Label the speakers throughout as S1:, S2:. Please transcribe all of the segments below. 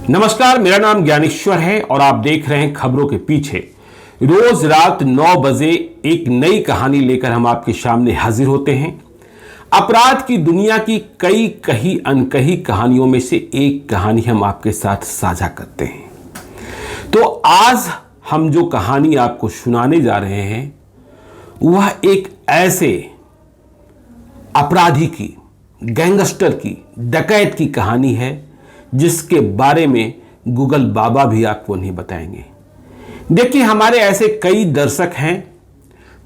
S1: नमस्कार, मेरा नाम ज्ञानेश्वर है और आप देख रहे हैं खबरों के पीछे। रोज रात 9 बजे एक नई कहानी लेकर हम आपके सामने हाजिर होते हैं। अपराध की दुनिया की कई कही अनकही कहानियों में से एक कहानी हम आपके साथ साझा करते हैं। तो आज हम जो कहानी आपको सुनाने जा रहे हैं वह एक ऐसे अपराधी की, गैंगस्टर की, डकैत की कहानी है जिसके बारे में गूगल बाबा भी आपको नहीं बताएंगे। देखिए, हमारे ऐसे कई दर्शक हैं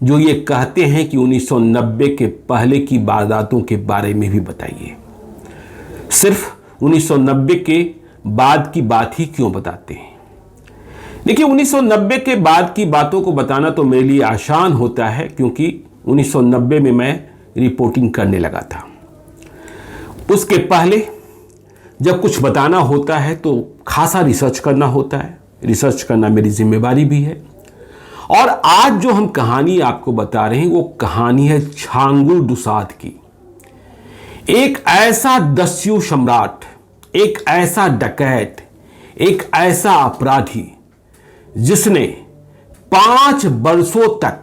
S1: जो ये कहते हैं कि 1990 के पहले की वारदातों के बारे में भी बताइए। सिर्फ 1990 के बाद की बात ही क्यों बताते हैं? देखिए, 1990 के बाद की बातों को बताना तो मेरे लिए आसान होता है, क्योंकि 1990 में मैं रिपोर्टिंग करने लगा था। उसके पहले जब कुछ बताना होता है तो खासा रिसर्च करना होता है। रिसर्च करना मेरी जिम्मेवारी भी है। और आज जो हम कहानी आपको बता रहे हैं वो कहानी है छांगु दुसाद की। एक ऐसा दस्यु सम्राट, एक ऐसा डकैत, एक ऐसा अपराधी जिसने 5 वर्षों तक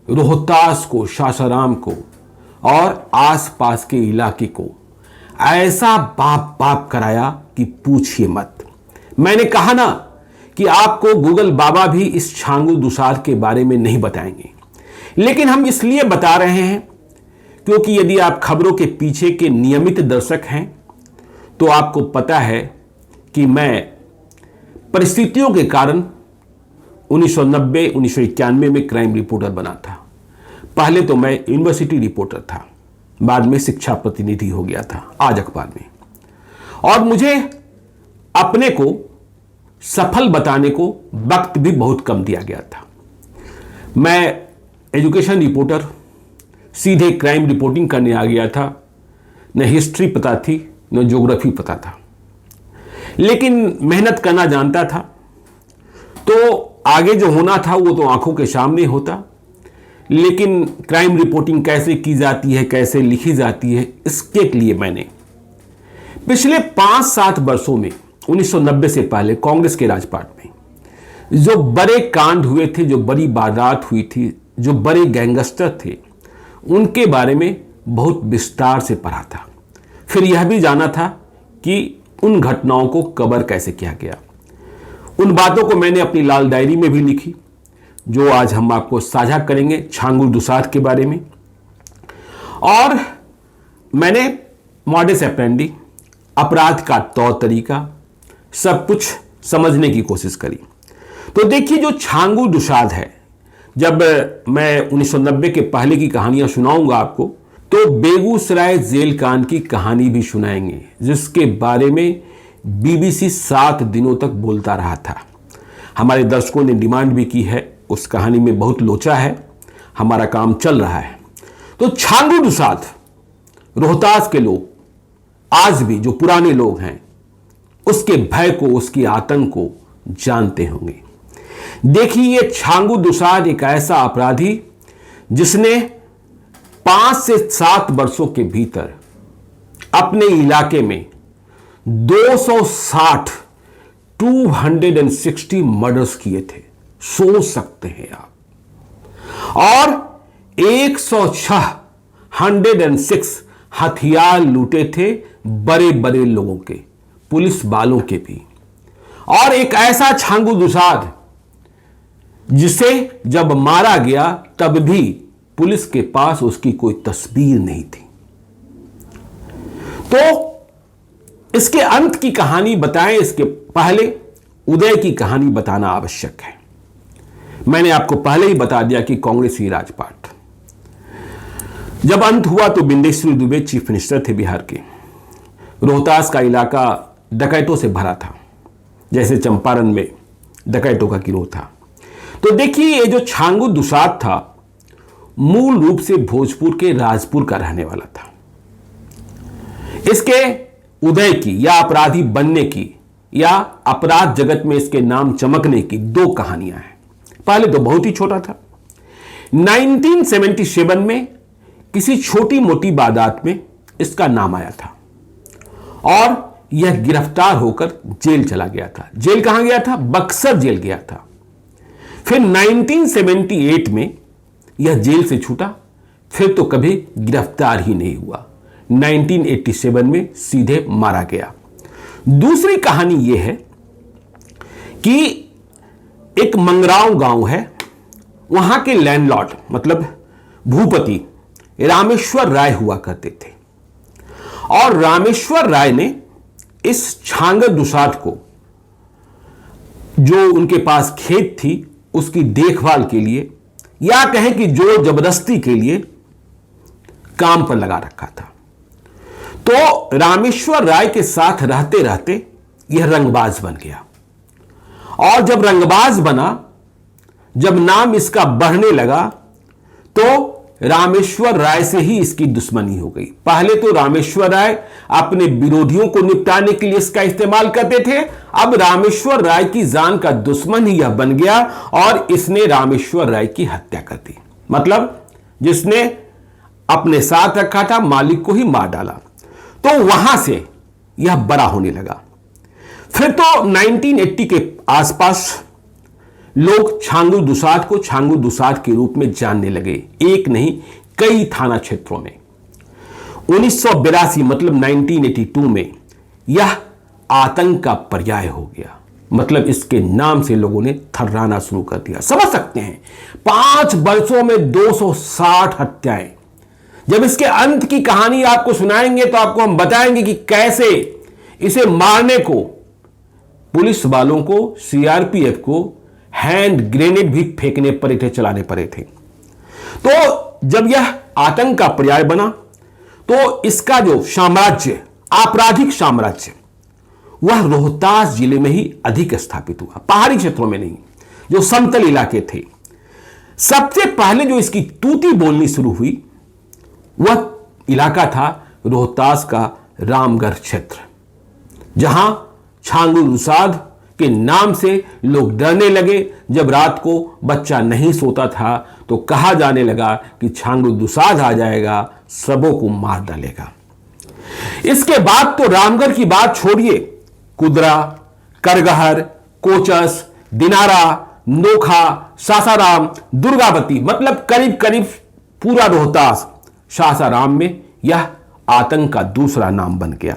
S1: रोहतास को, सासाराम को और आसपास के इलाके को ऐसा बाप बाप कराया कि पूछिए मत। मैंने कहा ना कि आपको गूगल बाबा भी इस छांगु दुसाद के बारे में नहीं बताएंगे, लेकिन हम इसलिए बता रहे हैं क्योंकि यदि आप खबरों के पीछे के नियमित दर्शक हैं तो आपको पता है कि मैं परिस्थितियों के कारण 1990-1991 में क्राइम रिपोर्टर बना था। पहले तो मैं यूनिवर्सिटी रिपोर्टर था, बाद में शिक्षा प्रतिनिधि हो गया था आज अखबार में। और मुझे अपने को सफल बताने को वक्त भी बहुत कम दिया गया था। मैं एजुकेशन रिपोर्टर सीधे क्राइम रिपोर्टिंग करने आ गया था। न हिस्ट्री पता थी, न ज्योग्राफी पता था, लेकिन मेहनत करना जानता था। तो आगे जो होना था वो तो आंखों के सामने होता, लेकिन क्राइम रिपोर्टिंग कैसे की जाती है, कैसे लिखी जाती है, इसके लिए मैंने पिछले 5-7 वर्षों में 1990 से पहले कांग्रेस के राजपाट में जो बड़े कांड हुए थे, जो बड़ी वारदात हुई थी, जो बड़े गैंगस्टर थे, उनके बारे में बहुत विस्तार से पढ़ा था। फिर यह भी जाना था कि उन घटनाओं को कवर कैसे किया गया। उन बातों को मैंने अपनी लाल डायरी में भी लिखी, जो आज हम आपको साझा करेंगे छांगु दुसाद के बारे में। और मैंने मॉडस ऑपरेंडी, अपराध का तौर तरीका, सब कुछ समझने की कोशिश करी। तो देखिए, जो छांगु दुसाद है, जब मैं 1990 के पहले की कहानियां सुनाऊंगा आपको, तो बेगूसराय जेल कांड की कहानी भी सुनाएंगे, जिसके बारे में बीबीसी 7 दिनों तक बोलता रहा था। हमारे दर्शकों ने डिमांड भी की है, उस कहानी में बहुत लोचा है, हमारा काम चल रहा है। तो छांगु दुसाद, रोहतास के लोग आज भी, जो पुराने लोग हैं, उसके भय को, उसकी आतंक को जानते होंगे। देखिए, ये छांगु दुसाद एक ऐसा अपराधी जिसने 5 से 7 वर्षों के भीतर अपने इलाके में 260 मर्डर्स किए थे, सोच सकते हैं आप। और 106 हथियार लूटे थे, बड़े बड़े लोगों के, पुलिस वालों के भी। और एक ऐसा छांगु दुसाद जिसे जब मारा गया तब भी पुलिस के पास उसकी कोई तस्वीर नहीं थी। तो इसके अंत की कहानी बताएं, इसके पहले उदय की कहानी बताना आवश्यक है। मैंने आपको पहले ही बता दिया कि कांग्रेस ही राजपाट। जब अंत हुआ तो बिंदेश्वरी दुबे चीफ मिनिस्टर थे बिहार के। रोहतास का इलाका डकैतों से भरा था, जैसे चंपारण में डकैतों का गिरोह था। तो देखिए, ये जो छांगु दुसाद था, मूल रूप से भोजपुर के राजपुर का रहने वाला था। इसके उदय की, या अपराधी बनने की, या अपराध जगत में इसके नाम चमकने की 2 कहानियां हैं। पहले तो बहुत ही छोटा था। 1977 में किसी छोटी मोटी वारदात में इसका नाम आया था और यह गिरफ्तार होकर जेल चला गया था। जेल कहां गया था? बक्सर जेल गया था। फिर 1978 में यह जेल से छूटा, फिर तो कभी गिरफ्तार ही नहीं हुआ। 1987 में सीधे मारा गया। दूसरी कहानी यह है कि एक मंगराव गांव है, वहां के लैंडलॉर्ड मतलब भूपति रामेश्वर राय हुआ करते थे, और रामेश्वर राय ने इस छांगर दुसाध को, जो उनके पास खेत थी, उसकी देखभाल के लिए या कहें कि जोर जबरदस्ती के लिए काम पर लगा रखा था। तो रामेश्वर राय के साथ रहते रहते यह रंगबाज बन गया, और जब रंगबाज बना, जब नाम इसका बढ़ने लगा, तो रामेश्वर राय से ही इसकी दुश्मनी हो गई। पहले तो रामेश्वर राय अपने विरोधियों को निपटाने के लिए इसका इस्तेमाल करते थे, अब रामेश्वर राय की जान का दुश्मन ही यह बन गया, और इसने रामेश्वर राय की हत्या कर दी। मतलब जिसने अपने साथ रखा था, मालिक को ही मार डाला। तो वहां से यह बड़ा होने लगा। फिर तो 1980 के आसपास लोग छांगु दुसाध को छांगु दुसाध के रूप में जानने लगे, एक नहीं कई थाना क्षेत्रों में। 1982 मतलब 1982 में यह आतंक का पर्याय हो गया। मतलब इसके नाम से लोगों ने थर्राना शुरू कर दिया। समझ सकते हैं, 5 वर्षों में 260 हत्याएं। जब इसके अंत की कहानी आपको सुनाएंगे तो आपको हम बताएंगे कि कैसे इसे मारने को पुलिस वालों को, सीआरपीएफ को हैंड ग्रेनेड भी फेंकने पड़े थे, चलाने पड़े थे। तो जब यह आतंक का पर्याय बना, तो इसका जो साम्राज्य, आपराधिक साम्राज्य, वह रोहतास जिले में ही अधिक स्थापित हुआ, पहाड़ी क्षेत्रों में नहीं, जो समतल इलाके थे। सबसे पहले जो इसकी तूती बोलनी शुरू हुई, वह इलाका था रोहतास का रामगढ़ क्षेत्र, जहां छांगु दुसाध के नाम से लोग डरने लगे। जब रात को बच्चा नहीं सोता था तो कहा जाने लगा कि छांगु दुसाध आ जाएगा, सबों को मार डालेगा। इसके बाद तो रामगढ़ की बात छोड़िए, कुदरा, करगहर, कोचस, दिनारा, नोखा, सासाराम, दुर्गावती, मतलब करीब करीब पूरा रोहतास सासाराम में यह आतंक का दूसरा नाम बन गया।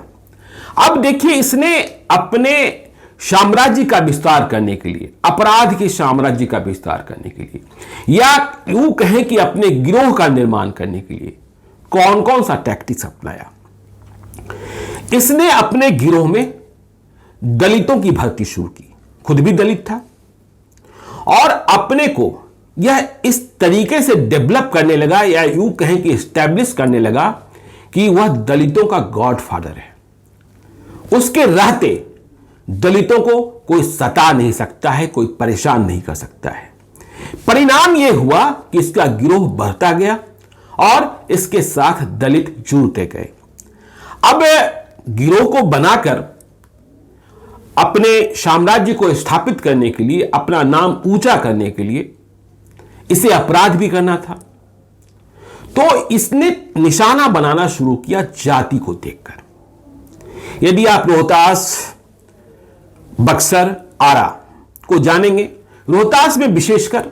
S1: अब देखिए, इसने अपने साम्राज्य का विस्तार करने के लिए, अपराध के साम्राज्य का विस्तार करने के लिए, या यूं कहें कि अपने गिरोह का निर्माण करने के लिए कौन कौन सा टैक्टिक्स अपनाया। इसने अपने गिरोह में दलितों की भर्ती शुरू की, खुद भी दलित था, और अपने को यह इस तरीके से डेवलप करने लगा, या यूं कहें कि एस्टैब्लिश करने लगा कि वह दलितों का गॉडफादर है। उसके रहते दलितों को कोई सता नहीं सकता है, कोई परेशान नहीं कर सकता है। परिणाम यह हुआ कि इसका गिरोह बढ़ता गया और इसके साथ दलित जुड़ते गए। अब गिरोह को बनाकर अपने साम्राज्य को स्थापित करने के लिए, अपना नाम ऊंचा करने के लिए इसे अपराध भी करना था। तो इसने निशाना बनाना शुरू किया जाति को देखकर। यदि आप रोहतास, बक्सर, आरा को जानेंगे, रोहतास में विशेषकर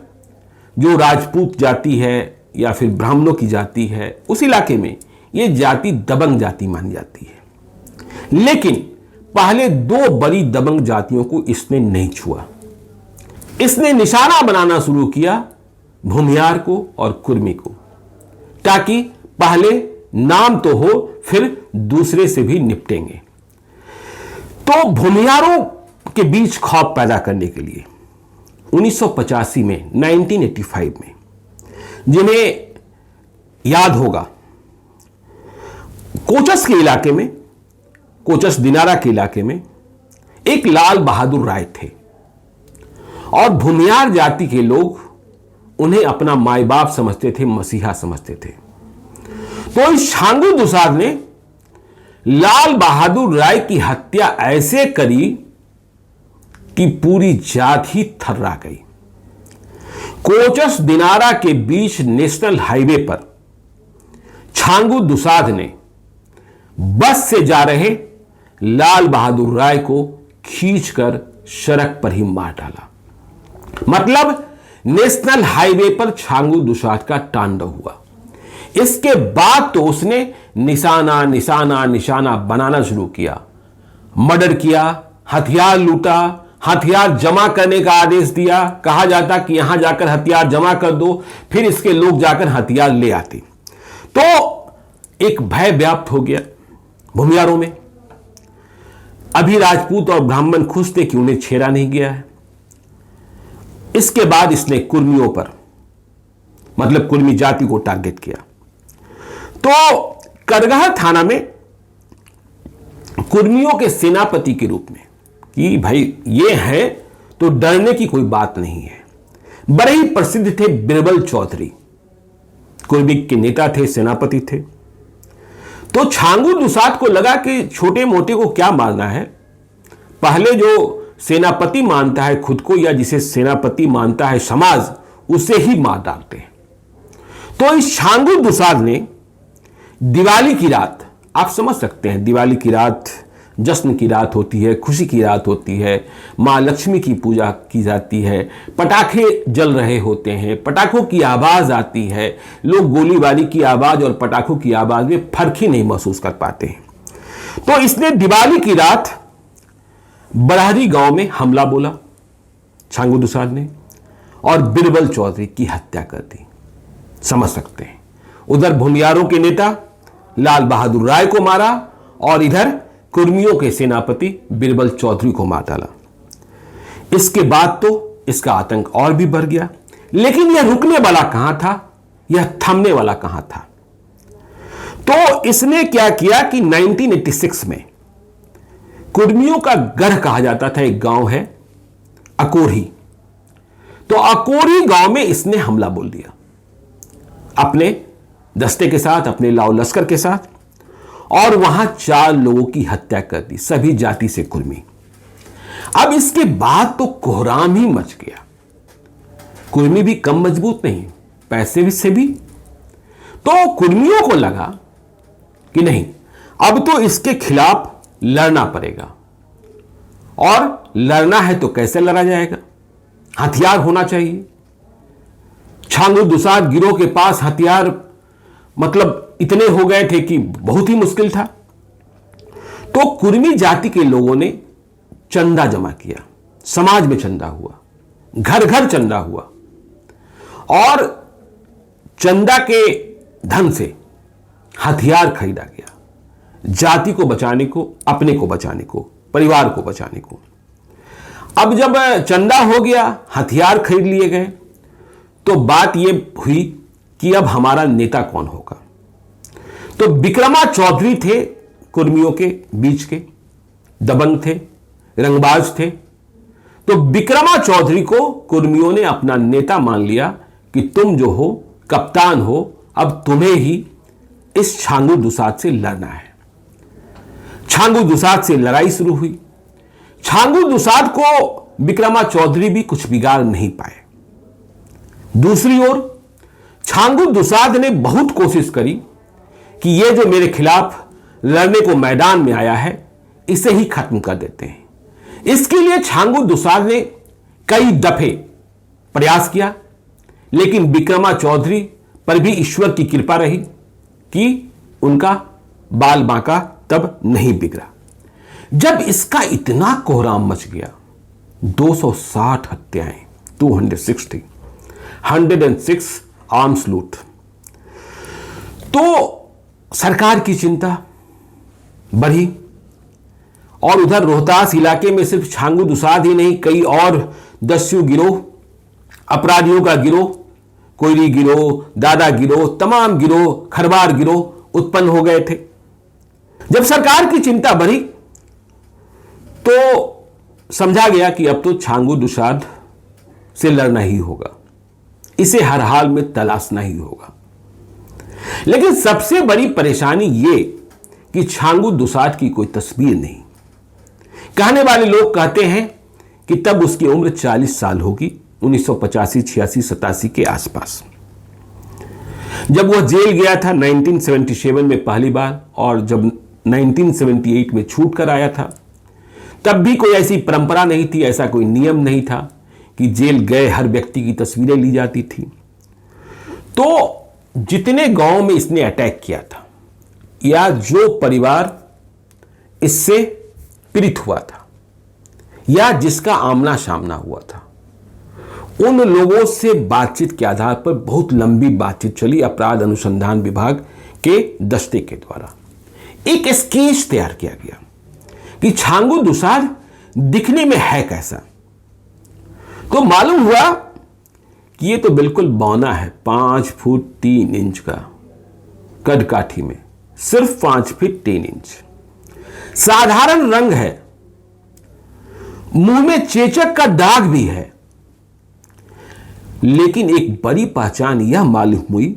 S1: जो राजपूत जाति है या फिर ब्राह्मणों की जाति है, उस इलाके में यह जाति दबंग जाति मानी जाती है। लेकिन पहले 2 बड़ी दबंग जातियों को इसने नहीं छुआ। इसने निशाना बनाना शुरू किया भूमियार को और कुर्मी को, ताकि पहले नाम तो हो, फिर दूसरे से भी निपटेंगे। तो भूमियारों के बीच खौफ पैदा करने के लिए 1985 में, 1985 में, जिन्हें याद होगा, कोचस के इलाके में, कोचस दिनारा के इलाके में एक लाल बहादुर राय थे, और भूमियार जाति के लोग उन्हें अपना माई बाप समझते थे, मसीहा समझते थे। तो इस छांगु दुसाध ने लाल बहादुर राय की हत्या ऐसे करी कि पूरी जात ही थर्रा गई। कोचस दिनारा के बीच नेशनल हाईवे पर छांगु दुसाध ने बस से जा रहे लाल बहादुर राय को खींचकर सड़क पर ही मार डाला। मतलब नेशनल हाईवे पर छांगू दुसाद का तांडव हुआ। इसके बाद तो उसने निशाना निशाना निशाना बनाना शुरू किया, मर्डर किया, हथियार लूटा, हथियार जमा करने का आदेश दिया। कहा जाता कि यहां जाकर हथियार जमा कर दो, फिर इसके लोग जाकर हथियार ले आते। तो एक भय व्याप्त हो गया भूमियारों में। अभी राजपूत और ब्राह्मण खुश थे कि उन्हें छेड़ा नहीं गया है। इसके बाद इसने कुर्मियों पर, मतलब कुर्मी जाति को टारगेट किया। तो करगहर थाना में कुर्मियों के सेनापति के रूप में कि भाई ये है तो डरने की कोई बात नहीं है, बड़े ही प्रसिद्ध थे बिरबल चौधरी। कुर्मी के नेता थे, सेनापति थे। तो छांगू दुसाद को लगा कि छोटे मोटे को क्या मारना है, पहले जो सेनापति मानता है खुद को या जिसे सेनापति मानता है समाज, उसे ही मार डालते हैं। तो इस छांगू दुसाद ने दिवाली की रात, आप समझ सकते हैं दिवाली की रात जश्न की रात होती है, खुशी की रात होती है, मां लक्ष्मी की पूजा की जाती है, पटाखे जल रहे होते हैं, पटाखों की आवाज आती है, लोग गोलीबारी की आवाज और पटाखों की आवाज में फर्क ही नहीं महसूस कर पाते हैं। तो इसने दिवाली की रात बराहरी गांव में हमला बोला छांगू दुसाद ने, और बिरबल चौधरी की हत्या कर दी। समझ सकते हैं, उधर भूमियारों के नेता लाल बहादुर राय को मारा और इधर कुर्मियों के सेनापति बिरबल चौधरी को मार डाला। इसके बाद तो इसका आतंक और भी बढ़ गया। लेकिन यह रुकने वाला कहां था, यह थमने वाला कहां था। तो इसने क्या किया कि 1986 में कुर्मियों का गढ़ कहा जाता था एक गांव है अकोरी, तो अकोरी गांव में इसने हमला बोल दिया अपने दस्ते के साथ, अपने लाओ लश्कर के साथ, और वहां 4 लोगों की हत्या कर दी, सभी जाति से कुर्मी। अब इसके बाद तो कोहराम ही मच गया। कुर्मी भी कम मजबूत नहीं, पैसे से भी। तो कुर्मियों को लगा कि नहीं, अब तो इसके खिलाफ लड़ना पड़ेगा, और लड़ना है तो कैसे लड़ा जाएगा, हथियार होना चाहिए। छांगू दुसाद गिरोह के पास हथियार मतलब इतने हो गए थे कि बहुत ही मुश्किल था। तो कुर्मी जाति के लोगों ने चंदा जमा किया, समाज में चंदा हुआ, घर घर चंदा हुआ, और चंदा के धन से हथियार खरीदा गया, जाति को बचाने को, अपने को बचाने को, परिवार को बचाने को। अब जब चंदा हो गया, हथियार खरीद लिए गए, तो बात यह हुई कि अब हमारा नेता कौन होगा। तो विक्रमा चौधरी थे कुर्मियों के बीच के, दबंग थे, रंगबाज थे। तो विक्रमा चौधरी को कुर्मियों ने अपना नेता मान लिया कि तुम जो हो कप्तान हो, अब तुम्हें ही इस छांगू दुसाद से लड़ना है। छांगू दुसाद से लड़ाई शुरू हुई। छांगू दुसाद को विक्रमा चौधरी भी कुछ बिगाड़ नहीं पाए। दूसरी ओर छांगू दुसाद ने बहुत कोशिश करी कि ये जो मेरे खिलाफ लड़ने को मैदान में आया है, इसे ही खत्म कर देते हैं। इसके लिए छांगू दुसाद ने कई दफे प्रयास किया, लेकिन विक्रमा चौधरी पर भी ईश्वर की कृपा रही कि उनका बाल बांका तब नहीं बिगड़ा। जब इसका इतना कोहराम मच गया, 260 हत्याएं, 260, 106 आर्म्स लूट, तो सरकार की चिंता बढ़ी। और उधर रोहतास इलाके में सिर्फ छांगू दुसाद ही नहीं, कई और दस्यु गिरोह, अपराधियों का गिरोह, कोयरी गिरोह, दादा गिरोह, तमाम गिरोह, खरवार गिरोह उत्पन्न हो गए थे। जब सरकार की चिंता बढ़ी तो समझा गया कि अब तो छांगू दुसाद से लड़ना ही होगा, इसे हर हाल में तलाशना ही होगा। लेकिन सबसे बड़ी परेशानी यह कि छांगू दुसाद की कोई तस्वीर नहीं। कहने वाले लोग कहते हैं कि तब उसकी उम्र 40 साल होगी, 1985, 86, 87 के आसपास। जब वह जेल गया था 1977 में पहली बार, और जब 1978 में छूट कर आया था। तब भी कोई ऐसी परंपरा नहीं थी, ऐसा कोई नियम नहीं था कि जेल गए हर व्यक्ति की तस्वीरें ली जाती थी। तो जितने गांव में इसने अटैक किया था या जो परिवार इससे पीड़ित हुआ था या जिसका आमना सामना हुआ था, उन लोगों से बातचीत के आधार पर बहुत लंबी बातचीत चली। अपराध अनुसंधान विभाग के दस्ते के द्वारा एक स्केच तैयार किया गया कि छांगू दुसाद दिखने में है कैसा। तो मालूम हुआ कि ये तो बिल्कुल बौना है, 5 फुट 3 इंच का कद काठी में, सिर्फ 5 फीट 3 इंच, साधारण रंग है, मुंह में चेचक का दाग भी है। लेकिन एक बड़ी पहचान यह मालूम हुई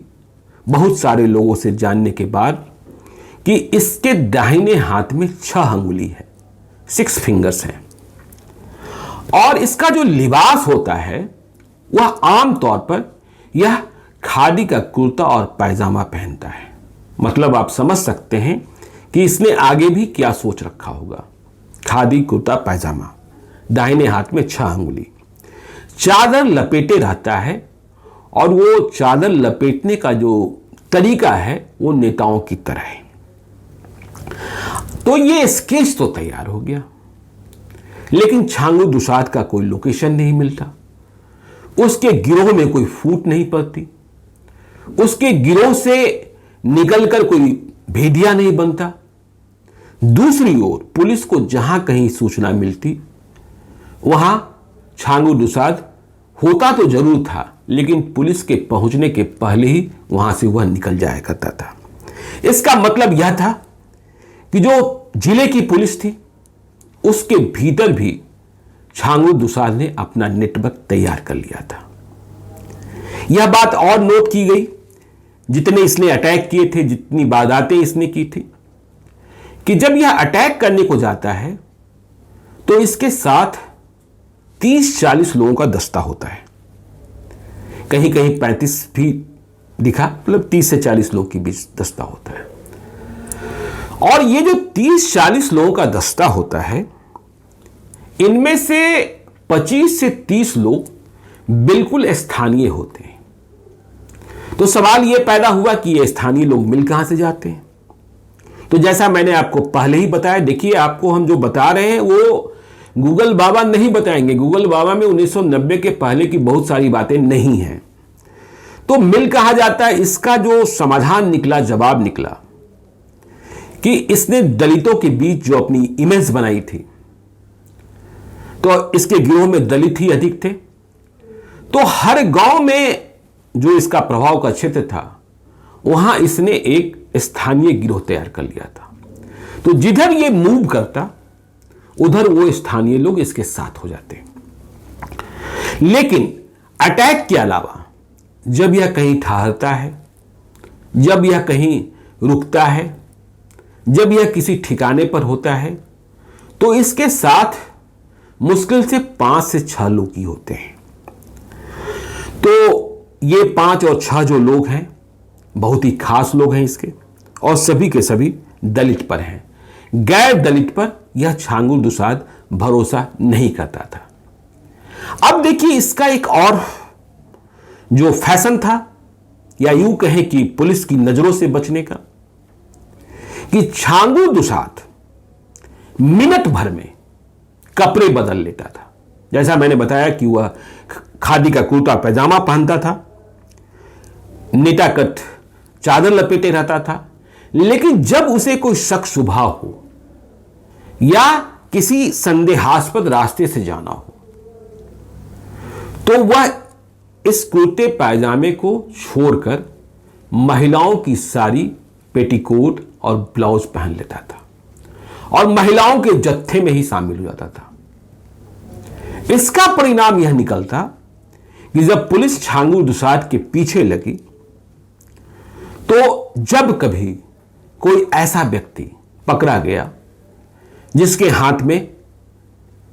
S1: बहुत सारे लोगों से जानने के बाद कि इसके दाहिने हाथ में 6 अंगुली है, 6 फिंगर्स हैं। और इसका जो लिबास होता है वह आमतौर पर यह खादी का कुर्ता और पैजामा पहनता है। मतलब आप समझ सकते हैं कि इसने आगे भी क्या सोच रखा होगा। खादी कुर्ता पैजामा, दाहिने हाथ में 6 अंगुली, चादर लपेटे रहता है। और वो चादर लपेटने का जो तरीका है वो नेताओं की तरह है। तो ये स्केच तो तैयार हो गया, लेकिन छांगू दुसाद का कोई लोकेशन नहीं मिलता, उसके गिरोह में कोई फूट नहीं पड़ती, उसके गिरोह से निकलकर कोई भेदिया नहीं बनता। दूसरी ओर पुलिस को जहां कहीं सूचना मिलती वहां छांगू दुसाद होता तो जरूर था, लेकिन पुलिस के पहुंचने के पहले ही वहां से वह निकल जाया करता था। इसका मतलब यह था कि जो जिले की पुलिस थी उसके भीतर भी छांगू दुसाद ने अपना नेटवर्क तैयार कर लिया था। यह बात और नोट की गई जितने इसने अटैक किए थे, जितनी वारदातें इसने की थी, कि जब यह अटैक करने को जाता है तो इसके साथ 30-40 लोगों का दस्ता होता है। कहीं कहीं 35 भी दिखा, मतलब 30 से 40 लोग के बीच दस्ता होता है। और ये जो 30-40 लोगों का दस्ता होता है, इनमें से 25 से 30 लोग बिल्कुल स्थानीय होते हैं। तो सवाल यह पैदा हुआ कि ये स्थानीय लोग मिल कहां से जाते हैं। तो जैसा मैंने आपको पहले ही बताया, देखिए आपको हम जो बता रहे हैं वो गूगल बाबा नहीं बताएंगे। गूगल बाबा में 1990 के पहले की बहुत सारी बातें नहीं हैं। तो मिल कहा जाता है, इसका जो समाधान निकला, जवाब निकला कि इसने दलितों के बीच जो अपनी इमेज बनाई थी, तो इसके गिरोह में दलित ही अधिक थे। तो हर गांव में जो इसका प्रभाव का क्षेत्र था वहां इसने एक स्थानीय गिरोह तैयार कर लिया था। तो जिधर ये मूव करता उधर वो स्थानीय लोग इसके साथ हो जाते। लेकिन अटैक के अलावा जब यह कहीं ठहरता है, जब यह कहीं रुकता है, जब यह किसी ठिकाने पर होता है, तो इसके साथ मुश्किल से 5 से 6 लोग ही होते हैं। तो ये 5 और 6 जो लोग हैं बहुत ही खास लोग हैं इसके, और सभी के सभी दलित पर हैं। गैर दलित पर यह छांगू दुसाद भरोसा नहीं करता था। अब देखिए इसका एक और जो फैशन था, या यूं कहें कि पुलिस की नजरों से बचने का, कि छांगू दुसाद मिनट भर में कपड़े बदल लेता था। जैसा मैंने बताया कि वह खादी का कुर्ता पैजामा पहनता था, नेटा कट चादर लपेटे रहता था। लेकिन जब उसे कोई शक शुबा हो या किसी संदेहास्पद रास्ते से जाना हो, तो वह इस कुर्ते पैजामे को छोड़कर महिलाओं की साड़ी, पेटीकोट और ब्लाउज पहन लेता था और महिलाओं के जत्थे में ही शामिल हो जाता था। इसका परिणाम यह निकलता कि जब पुलिस छांगू दुसाद के पीछे लगी, तो जब कभी कोई ऐसा व्यक्ति पकड़ा गया जिसके हाथ में,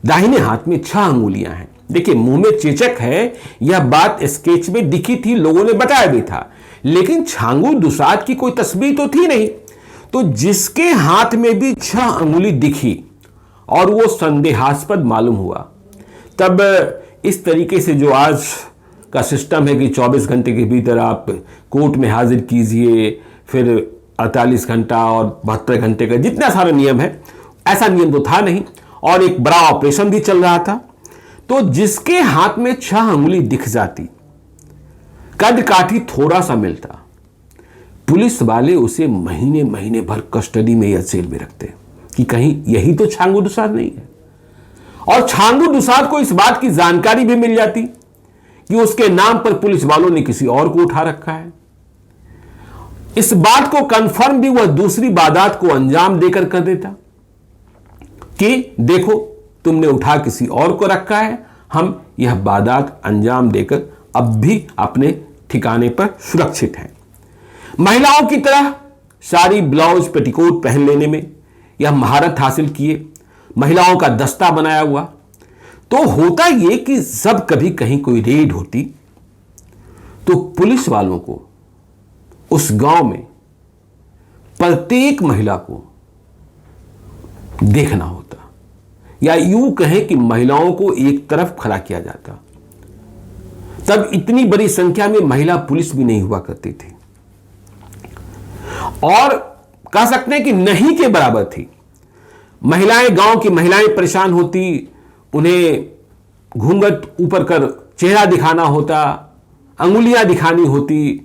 S1: दाहिने हाथ में 6 अंगुलियां हैं, देखिए मुंह में चेचक है, यह बात स्केच में दिखी थी, लोगों ने बताया भी था, लेकिन छांगू दुसाद की कोई तस्वीर तो थी नहीं। तो जिसके हाथ में भी 6 अंगुली दिखी और वो संदेहास्पद मालूम हुआ, तब इस तरीके से जो आज का सिस्टम है कि 24 घंटे के भीतर आप कोर्ट में हाजिर कीजिए, फिर 48 घंटा और 72 घंटे का जितना सारा नियम है, ऐसा नियम तो था नहीं और एक बड़ा ऑपरेशन भी चल रहा था। तो जिसके हाथ में 6 अंगुली दिख जाती, कद काठी थोड़ा सा मिलता, पुलिस वाले उसे महीने महीने भर कस्टडी में या जेल में रखते कि कहीं यही तो छांगू दुसाद नहीं है। और छांगू दुसाद को इस बात की जानकारी भी मिल जाती कि उसके नाम पर पुलिस वालों ने किसी और को उठा रखा है। इस बात को कंफर्म भी वह दूसरी वारदात को अंजाम देकर कर देता कि देखो तुमने उठा किसी और को रखा है, हम यह वारदात अंजाम देकर अब भी अपने ठिकाने पर सुरक्षित हैं। महिलाओं की तरह साड़ी, ब्लाउज, पेटीकोट पहन लेने में यह महारत हासिल किए, महिलाओं का दस्ता बनाया हुआ। तो होता यह कि जब कभी कहीं कोई रेड होती तो पुलिस वालों को उस गांव में प्रत्येक महिला को देखना होता, या यूं कहें कि महिलाओं को एक तरफ खड़ा किया जाता। तब इतनी बड़ी संख्या में महिला पुलिस भी नहीं हुआ करती थी और कह सकते हैं कि नहीं के बराबर थी। महिलाएं, गांव की महिलाएं परेशान होती, उन्हें घूंघट ऊपर कर चेहरा दिखाना होता, अंगुलियां दिखानी होती,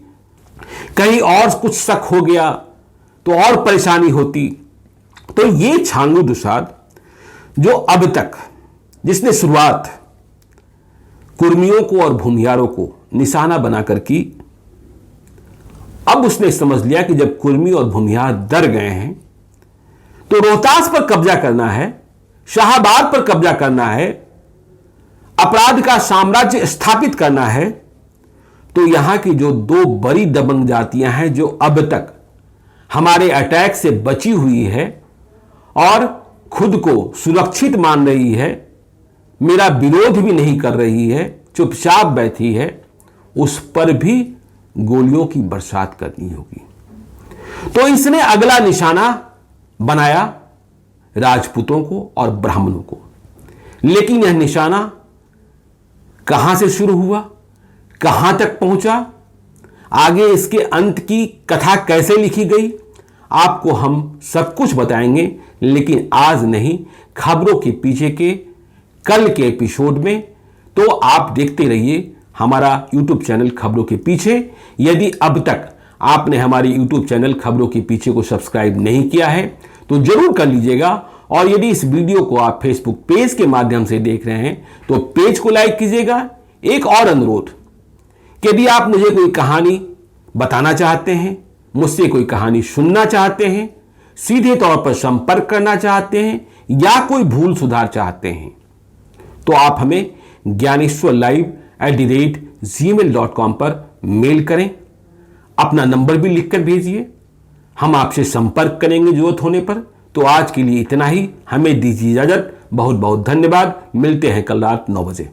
S1: कहीं और कुछ शक हो गया तो और परेशानी होती। तो ये छांगू दुसाद जो अब तक, जिसने शुरुआत कुर्मियों को और भूमियारों को निशाना बनाकर की, अब उसने समझ लिया कि जब कुर्मी और भूमियार डर गए हैं तो रोहतास पर कब्जा करना है, शाहाबाद पर कब्जा करना है, अपराध का साम्राज्य स्थापित करना है। तो यहां की जो 2 बड़ी दबंग जातियां हैं जो अब तक हमारे अटैक से बची हुई है और खुद को सुरक्षित मान रही है, मेरा विरोध भी नहीं कर रही है, चुपचाप बैठी है, उस पर भी गोलियों की बरसात करनी होगी। तो इसने अगला निशाना बनाया राजपूतों को और ब्राह्मणों को। लेकिन यह निशाना कहां से शुरू हुआ, कहां तक पहुंचा, आगे इसके अंत की कथा कैसे लिखी गई, आपको हम सब कुछ बताएंगे। लेकिन आज नहीं, खबरों के पीछे के कल के एपिसोड में। तो आप देखते रहिए हमारा YouTube चैनल खबरों के पीछे। यदि अब तक आपने हमारे YouTube चैनल खबरों के पीछे को सब्सक्राइब नहीं किया है तो जरूर कर लीजिएगा। और यदि इस वीडियो को आप Facebook पेज के माध्यम से देख रहे हैं तो पेज को लाइक कीजिएगा। एक और अनुरोध कि यदि आप मुझे कोई कहानी बताना चाहते हैं, मुझसे कोई कहानी सुनना चाहते हैं, सीधे तौर पर संपर्क करना चाहते हैं या कोई भूल सुधार चाहते हैं तो आप हमें gyaneshwarlive@gmail.com पर मेल करें। अपना नंबर भी लिखकर भेजिए, हम आपसे संपर्क करेंगे जरूरत होने पर। तो आज के लिए इतना ही, हमें दीजिए इजाजत। बहुत बहुत धन्यवाद। मिलते हैं कल रात 9 बजे।